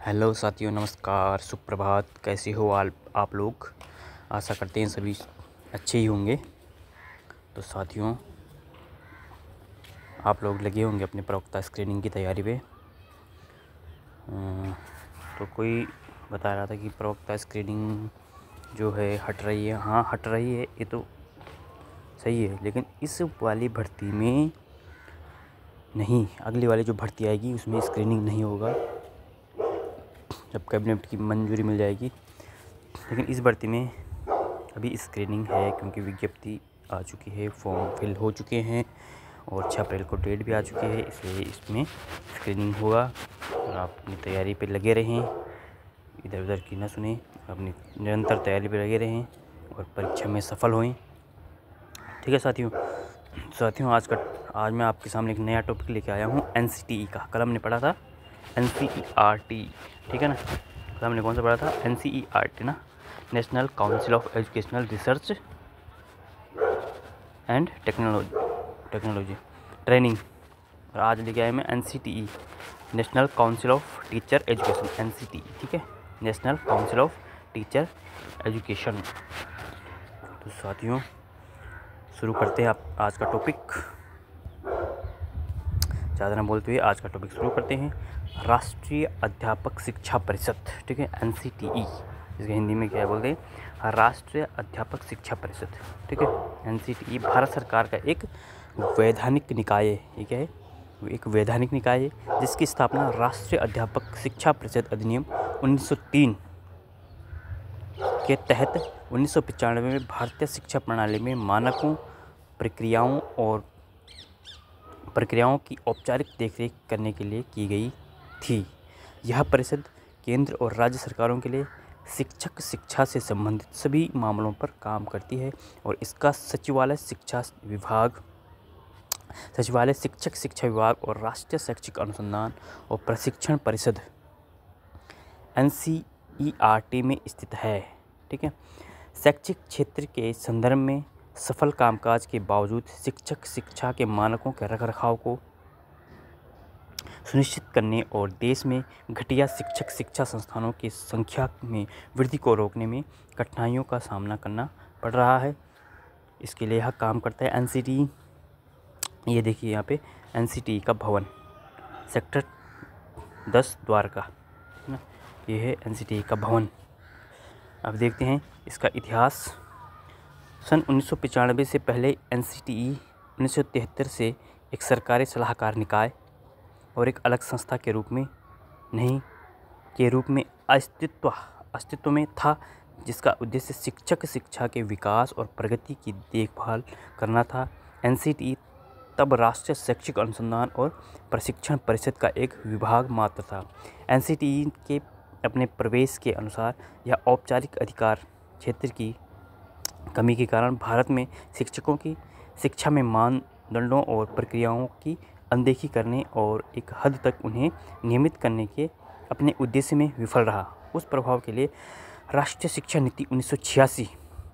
Hello साथियों, नमस्कार, सुप्रभात। कैसे हो आप लोग? आशा करते हैं सभी अच्छे ही होंगे। तो साथियों, आप लोग लगे होंगे अपने प्रवक्ता स्क्रीनिंग की तैयारी पे। तो कोई बता रहा था कि प्रवक्ता स्क्रीनिंग जो है हट रही है। हाँ, हट रही है, ये तो सही है, लेकिन इस वाली भर्ती में नहीं, अगली वाली जो भर्ती आएगी उसमें स्क्रीनिंग नहीं होगा, जब कैबिनेट की मंजूरी मिल जाएगी। लेकिन इस भर्ती में अभी स्क्रीनिंग है, क्योंकि विज्ञप्ति आ चुकी है, फॉर्म फिल हो चुके हैं और 6 अप्रैल को डेट भी आ चुकी है, इसलिए इसमें स्क्रीनिंग होगा। और आप अपनी तैयारी पे लगे रहें, इधर उधर की ना सुने, अपनी निरंतर तैयारी पे लगे रहें और परीक्षा में सफल हों। ठीक है साथियों। आज मैं आपके सामने एक नया टॉपिक लेके आया हूँ, NCTE का। कल हमने पढ़ा था NCERT, ठीक है ना। कल हमने कौन सा पढ़ा था? NCERT ना, national council of educational research and technology training. और आज लेके आया मैं NCTE, national council of teacher education, NCTE, ठीक है, national council of teacher education. तो साथियों, शुरू करते हैं आप आज का टॉपिक। ज़्यादा ना बोलते हुए आज का टॉपिक शुरू करते हैं। राष्ट्रीय अध्यापक शिक्षा परिषद, ठीक है, NCTE, इसके हिंदी में क्या बोलते हैं? राष्ट्रीय अध्यापक शिक्षा परिषद, ठीक है। NCTE भारत सरकार का एक वैधानिक निकाय है। ये क्या है? एक वैधानिक निकाय है जिसकी स्थापना राष्ट्रीय अध्यापक शिक्षा परिषद अधिनियम 1903 के तहत 1995 में भारतीय शिक्षा प्रणाली में मानकों, प्रक्रियाओं की औपचारिक देखरेख करने के लिए की गई थी। यह परिषद केंद्र और राज्य सरकारों के लिए शिक्षा से संबंधित सभी मामलों पर काम करती है और इसका सचिवालय शिक्षक शिक्षा विभाग और राष्ट्रीय शैक्षिक अनुसंधान और प्रशिक्षण परिषद NCERT में स्थित है, ठीक है। शैक्षिक क्षेत्र के संदर्भ में सफल कामकाज के बावजूद शिक्षक शिक्षा के मानकों के रखरखाव को सुनिश्चित करने और देश में घटिया शिक्षक शिक्षा संस्थानों की संख्या में वृद्धि को रोकने में कठिनाइयों का सामना करना पड़ रहा है। इसके लिए यह काम करता है NCTE। ये देखिए यहाँ पे NCTE का भवन, सेक्टर 10 द्वारका, है ना। ये है NCTE का भवन। अब देखते हैं इसका इतिहास। सन 1995 से पहले NCTE 1973 से एक सरकारी सलाहकार निकाय और एक अलग संस्था के रूप में अस्तित्व में था, जिसका उद्देश्य शिक्षक शिक्षा के विकास और प्रगति की देखभाल करना था। NCTE तब राष्ट्रीय शैक्षिक अनुसंधान और प्रशिक्षण परिषद का एक विभाग मात्र था। NCTE के अपने प्रवेश के अनुसार यह औपचारिक अधिकार क्षेत्र की कमी के कारण भारत में शिक्षकों की शिक्षा में मानदंडों और प्रक्रियाओं की अनदेखी करने और एक हद तक उन्हें नियमित करने के अपने उद्देश्य में विफल रहा। उस प्रभाव के लिए राष्ट्रीय शिक्षा नीति 1986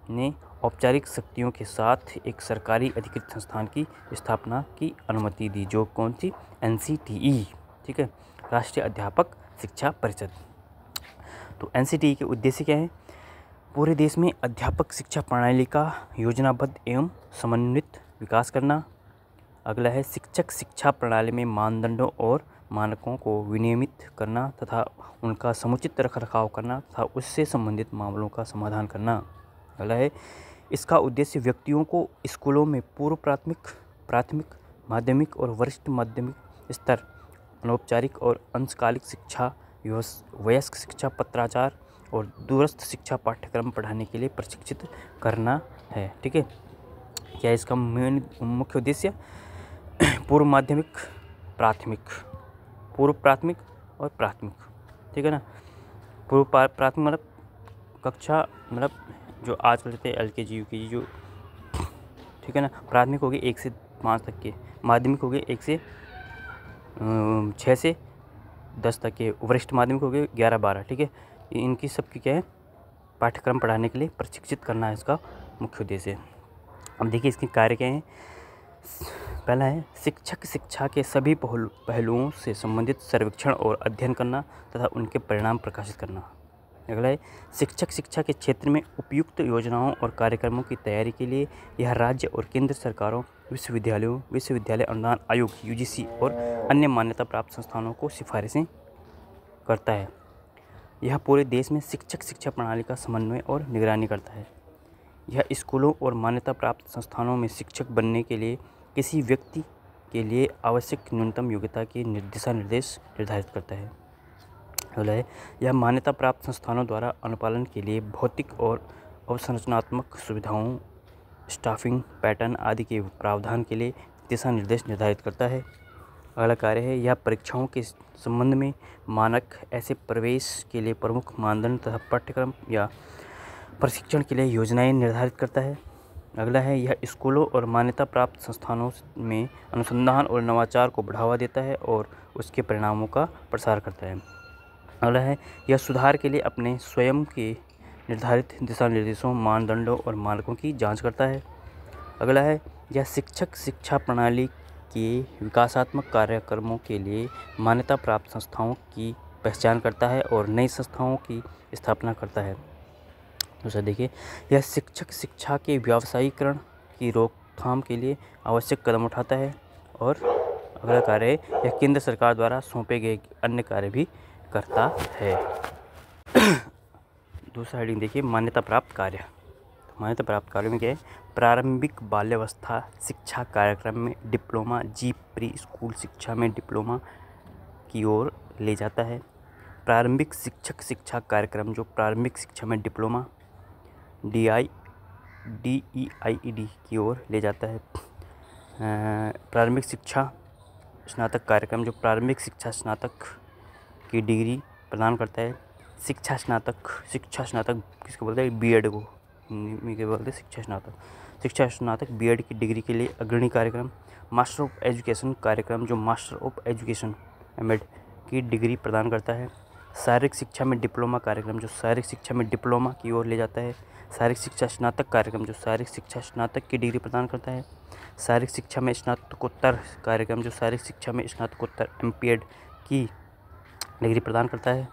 ने औपचारिक शक्तियों के साथ एक सरकारी अधिकृत संस्थान की स्थापना की अनुमति दी, जो कौन सी? NCTE, ठीक है, राष्ट्रीय अध्यापक शिक्षा परिषद। तो NCTE के उद्देश्य क्या है? पूरे देश में अध्यापक शिक्षा प्रणाली का योजनाबद्ध एवं समन्वित विकास करना। अगला है शिक्षक शिक्षा प्रणाली में मानदंडों और मानकों को विनियमित करना तथा उनका समुचित रखरखाव करना तथा उससे संबंधित मामलों का समाधान करना। अगला है इसका उद्देश्य व्यक्तियों को स्कूलों में पूर्व प्राथमिक, माध्यमिक और वरिष्ठ माध्यमिक स्तर, अनौपचारिक और अंशकालिक शिक्षा, वयस्क शिक्षा, पत्राचार और दूरस्थ शिक्षा पाठ्यक्रम पढ़ाने के लिए प्रशिक्षित करना है, ठीक है। क्या इसका मुख्य उद्देश्य? पूर्व प्राथमिक और प्राथमिक, ठीक है ना। पूर्व प्राथमिक मतलब कक्षा, मतलब जो आजकल कहते हैं LKG UKG जो, ठीक है ना। प्राथमिक हो गए 1 से 5 तक के, माध्यमिक हो गए 1 से 6 से 10 तक के, वरिष्ठ माध्यमिक हो गए 11-12, ठीक है। इनकी सबकी क्या है? पाठ्यक्रम पढ़ाने के लिए प्रशिक्षित करना है इसका मुख्य उद्देश्य। अब देखिए इसके कार्य क्या हैं। पहला है शिक्षक शिक्षा के सभी पहलुओं से संबंधित सर्वेक्षण और अध्ययन करना तथा उनके परिणाम प्रकाशित करना। अगला है शिक्षक शिक्षा के क्षेत्र में उपयुक्त योजनाओं और कार्यक्रमों की तैयारी के लिए यह राज्य और केंद्र सरकारों, विश्वविद्यालयों, विश्वविद्यालय अनुदान आयोग यूजीसी और अन्य मान्यता प्राप्त संस्थानों को सिफारिशें करता है। यह पूरे देश में शिक्षक शिक्षा प्रणाली का समन्वय और निगरानी करता है। यह स्कूलों और मान्यता प्राप्त संस्थानों में शिक्षक बनने के लिए किसी व्यक्ति के लिए आवश्यक न्यूनतम योग्यता के दिशा निर्देश निर्धारित करता है। अगला है यह मान्यता प्राप्त संस्थानों द्वारा अनुपालन के लिए भौतिक और अवसंरचनात्मक सुविधाओं, स्टाफिंग पैटर्न आदि के प्रावधान के लिए दिशा निर्देश निर्धारित करता है। अगला कार्य है यह परीक्षाओं के संबंध में मानक, ऐसे प्रवेश के लिए प्रमुख मानदंड तथा पाठ्यक्रम या प्रशिक्षण के लिए योजनाएं निर्धारित करता है। अगला है यह स्कूलों और मान्यता प्राप्त संस्थानों में अनुसंधान और नवाचार को बढ़ावा देता है और उसके परिणामों का प्रसार करता है। अगला है यह सुधार के लिए अपने स्वयं के निर्धारित दिशा निर्देशों, मानदंडों और मानकों की जांच करता है। अगला है यह शिक्षक शिक्षा प्रणाली के विकासात्मक कार्यक्रमों के लिए मान्यता प्राप्त संस्थाओं की पहचान करता है और नई संस्थाओं की स्थापना करता है। दूसरा देखिए यह शिक्षक शिक्षा के व्यावसायीकरण की रोकथाम के लिए आवश्यक कदम उठाता है। और अगला कार्य है यह केंद्र सरकार द्वारा सौंपे गए अन्य कार्य भी करता है। दूसरा हेडिंग देखिए मान्यता प्राप्त कार्य। मान्यता प्राप्त कार्य में क्या है, प्रारंभिक बाल्यावस्था शिक्षा कार्यक्रम में डिप्लोमा, जी प्री स्कूल शिक्षा में डिप्लोमा की ओर ले जाता है। प्रारंभिक शिक्षक शिक्षा कार्यक्रम जो प्रारंभिक शिक्षा में डिप्लोमा, DEIED की ओर ले जाता है। प्रारंभिक शिक्षा स्नातक कार्यक्रम जो प्रारंभिक शिक्षा स्नातक की डिग्री प्रदान करता है। शिक्षा स्नातक किसको बोलते हैं, बीएड को हिंदी में बोलते हैं शिक्षा स्नातक बीएड की डिग्री के लिए अग्रणी कार्यक्रम। मास्टर ऑफ एजुकेशन कार्यक्रम जो मास्टर ऑफ एजुकेशन एमएड की डिग्री प्रदान करता है। शारीरिक शिक्षा में डिप्लोमा कार्यक्रम जो शारीरिक शिक्षा में डिप्लोमा की ओर ले जाता है। शारीरिक शिक्षा स्नातक कार्यक्रम जो शारीरिक शिक्षा स्नातक की डिग्री प्रदान करता है। शारीरिक शिक्षा में स्नातकोत्तर कार्यक्रम जो शारीरिक शिक्षा में स्नातकोत्तर एमपीएड की डिग्री प्रदान करता है।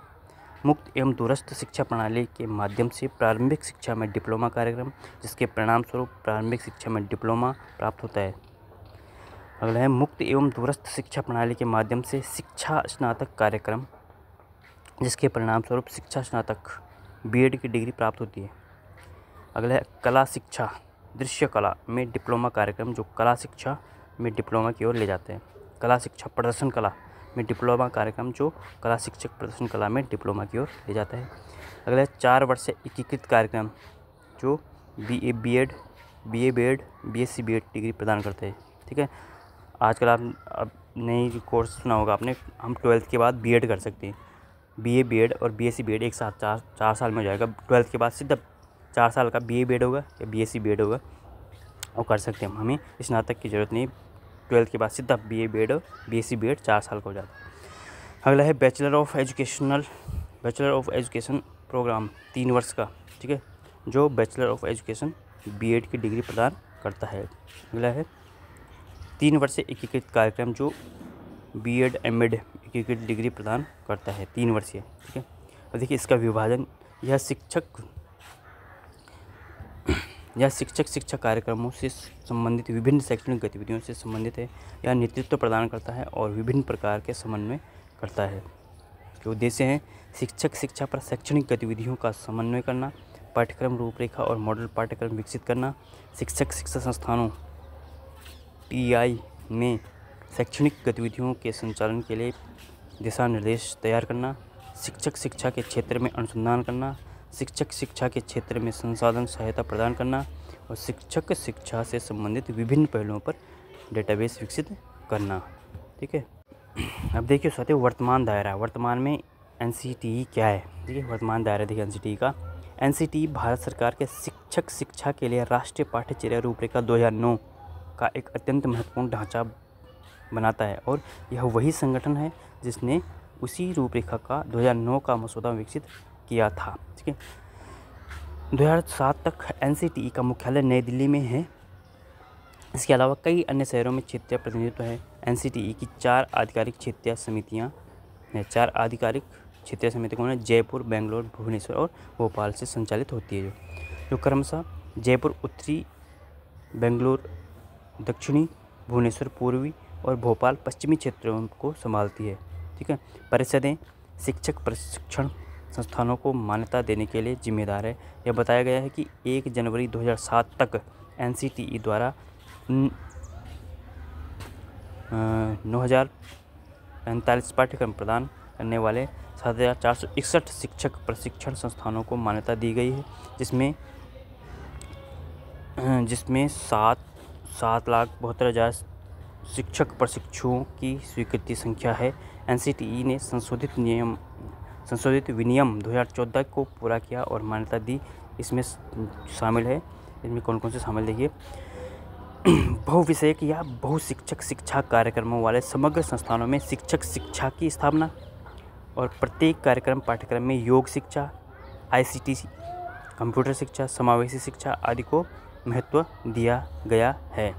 मुक्त एवं दूरस्थ शिक्षा प्रणाली के माध्यम से प्रारंभिक शिक्षा में डिप्लोमा कार्यक्रम जिसके परिणाम स्वरूप प्रारंभिक शिक्षा में डिप्लोमा प्राप्त होता है। अगला है मुक्त एवं दूरस्थ शिक्षा प्रणाली के माध्यम से शिक्षा स्नातक कार्यक्रम जिसके परिणाम स्वरूप शिक्षा स्नातक बीएड की डिग्री प्राप्त होती है। अगला है कला शिक्षा दृश्य कला में डिप्लोमा कार्यक्रम जो कला शिक्षा में डिप्लोमा की ओर ले जाते हैं। कला शिक्षा प्रदर्शन कला में डिप्लोमा कार्यक्रम जो कला शिक्षक प्रदर्शन कला में डिप्लोमा की ओर ले जाता है। अगला है 4 वर्षीय एकीकृत कार्यक्रम जो BA BEd BSc BEd degree प्रदान करते हैं। ठीक है, आजकल आप नई कोर्स सुना होगा आपने, हम 12th के बाद BEd कर सकते हैं। BA BEd और BSc BEd एक साथ 4 साल में हो जाएगा। 12th के बाद सीधा 4 साल का BA BEd होगा या BSc BEd होगा और कर सकते हैं। हमें स्नातक की ज़रूरत नहीं, 12th के बाद सीधा BA BEd और BSc BEd 4 साल का हो जाता है। अगला है बैचलर ऑफ एजुकेशन प्रोग्राम 3 वर्ष का, ठीक है, जो बैचलर ऑफ एजुकेशन BEd की डिग्री प्रदान करता है। अगला है 3 वर्षीय एकीकृत कार्यक्रम जो BEd MEd एकीकृत डिग्री प्रदान करता है, 3 वर्षीय। ठीक है, और देखिए इसका विभाजन यह शिक्षक शिक्षा कार्यक्रमों से संबंधित विभिन्न शैक्षणिक गतिविधियों से संबंधित है। यह नेतृत्व प्रदान करता है और विभिन्न प्रकार के समन्वय करता है। इसके उद्देश्य हैं शिक्षक शिक्षा पर शैक्षणिक गतिविधियों का समन्वय करना, पाठ्यक्रम रूपरेखा और मॉडल पाठ्यक्रम विकसित करना, शिक्षक शिक्षा संस्थानों TI में शैक्षणिक गतिविधियों के संचालन के लिए दिशा निर्देश तैयार करना, शिक्षक शिक्षा के क्षेत्र में अनुसंधान करना, शिक्षक शिक्षा के क्षेत्र में संसाधन सहायता प्रदान करना और शिक्षक शिक्षा से संबंधित विभिन्न पहलुओं पर डेटाबेस विकसित करना। ठीक है, अब देखिए साथियों वर्तमान दायरा, वर्तमान में NCTE क्या है। देखिए वर्तमान दायरा देखिए NCTE का। NCTE भारत सरकार के शिक्षक शिक्षा के लिए राष्ट्रीय पाठ्यचर्या रूपरेखा 2009 का एक अत्यंत महत्वपूर्ण ढांचा बनाता है और यह वही संगठन है जिसने उसी रूपरेखा का 2009 का मसौदा विकसित किया था। ठीक है, 2007 तक NCTE का मुख्यालय नई दिल्ली में है। इसके अलावा कई अन्य शहरों में क्षेत्रीय प्रतिनिधित्व है। एनसीटीई की 4 आधिकारिक क्षेत्रीय समितियाँ हैं। 4 आधिकारिक क्षेत्रीय समिति कौन है? जयपुर, बेंगलोर, भुवनेश्वर और भोपाल से संचालित होती है जो क्रमशः जयपुर उत्तरी, बेंगलोर दक्षिणी, भुवनेश्वर पूर्वी और भोपाल पश्चिमी क्षेत्रों को संभालती है। ठीक है। परिषदें शिक्षक प्रशिक्षण संस्थानों को मान्यता देने के लिए जिम्मेदार है। यह बताया गया है कि 1 जनवरी 2007 तक एनसीटीई द्वारा 9,045 पाठ्यक्रम प्रदान करने वाले 7,461 शिक्षक प्रशिक्षण संस्थानों को मान्यता दी गई है, जिसमें 7,72,000 शिक्षक प्रशिक्षुओं की स्वीकृति संख्या है। एनसीटीई ने संशोधित विनियम 2014 को पूरा किया और मान्यता दी। इसमें शामिल है, इसमें कौन कौन से शामिल देखिए, बहुविषयक या बहुशिक्षक शिक्षा कार्यक्रमों वाले समग्र संस्थानों में शिक्षक शिक्षा की स्थापना और प्रत्येक कार्यक्रम पाठ्यक्रम में योग शिक्षा, आईसीटी, कंप्यूटर शिक्षा, समावेशी शिक्षा आदि को महत्व दिया गया है।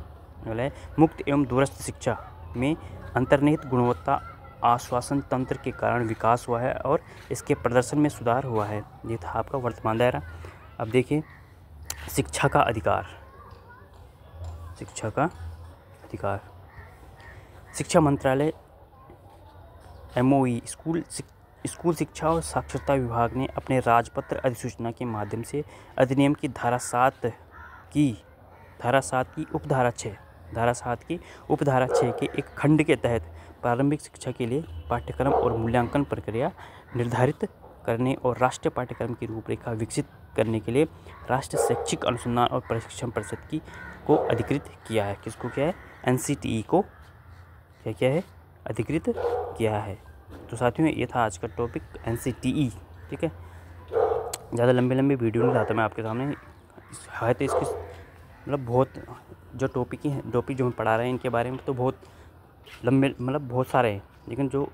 मुक्त एवं दूरस्थ शिक्षा में अंतर्निहित गुणवत्ता आश्वासन तंत्र के कारण विकास हुआ है और इसके प्रदर्शन में सुधार हुआ है। ये था आपका वर्तमान दायरा। अब देखिए शिक्षा का अधिकार। शिक्षा का अधिकार, शिक्षा मंत्रालय MoE स्कूल शिक्षा और साक्षरता विभाग ने अपने राजपत्र अधिसूचना के माध्यम से अधिनियम की धारा 7 की उपधारा 6 के एक खंड के तहत प्रारंभिक शिक्षा के लिए पाठ्यक्रम और मूल्यांकन प्रक्रिया निर्धारित करने और राष्ट्रीय पाठ्यक्रम की रूपरेखा विकसित करने के लिए राष्ट्रीय शैक्षिक अनुसंधान और प्रशिक्षण परिषद को अधिकृत किया है। किसको किया है? एनसीटीई को क्या है? अधिकृत किया है। तो साथियों ये था आज का टॉपिक एनसीटीई। ठीक है, ज़्यादा लंबे वीडियो नहीं लाता मैं आपके सामने है, तो इसकी मतलब बहुत जो टॉपिक जो हम पढ़ा रहे हैं इनके बारे में तो बहुत लंबे बहुत सारे हैं, लेकिन जो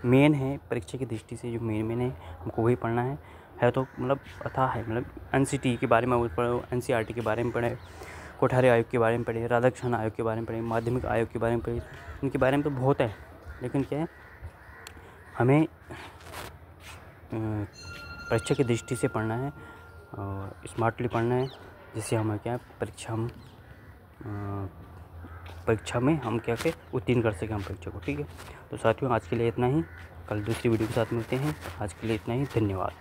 मेन है परीक्षा की दृष्टि से जो मेन है हमको वही पढ़ना है तो अथाह है। एनसीटीई के बारे में पढ़ो, एनसीईआरटी के बारे में पढ़े, कोठारी आयोग के बारे में पढ़े, राधाकृष्ण आयोग के बारे में पढ़े, माध्यमिक आयोग के बारे में पढ़े। इनके बारे में तो बहुत है, लेकिन क्या है हमें परीक्षा की दृष्टि से पढ़ना है और स्मार्टली पढ़ना है, जिससे हमें क्या परीक्षा में हम क्या उत्तीर्ण कर सकें हम परीक्षा को। ठीक है, तो साथियों आज के लिए इतना ही, कल दूसरी वीडियो के साथ मिलते हैं। आज के लिए इतना ही, धन्यवाद।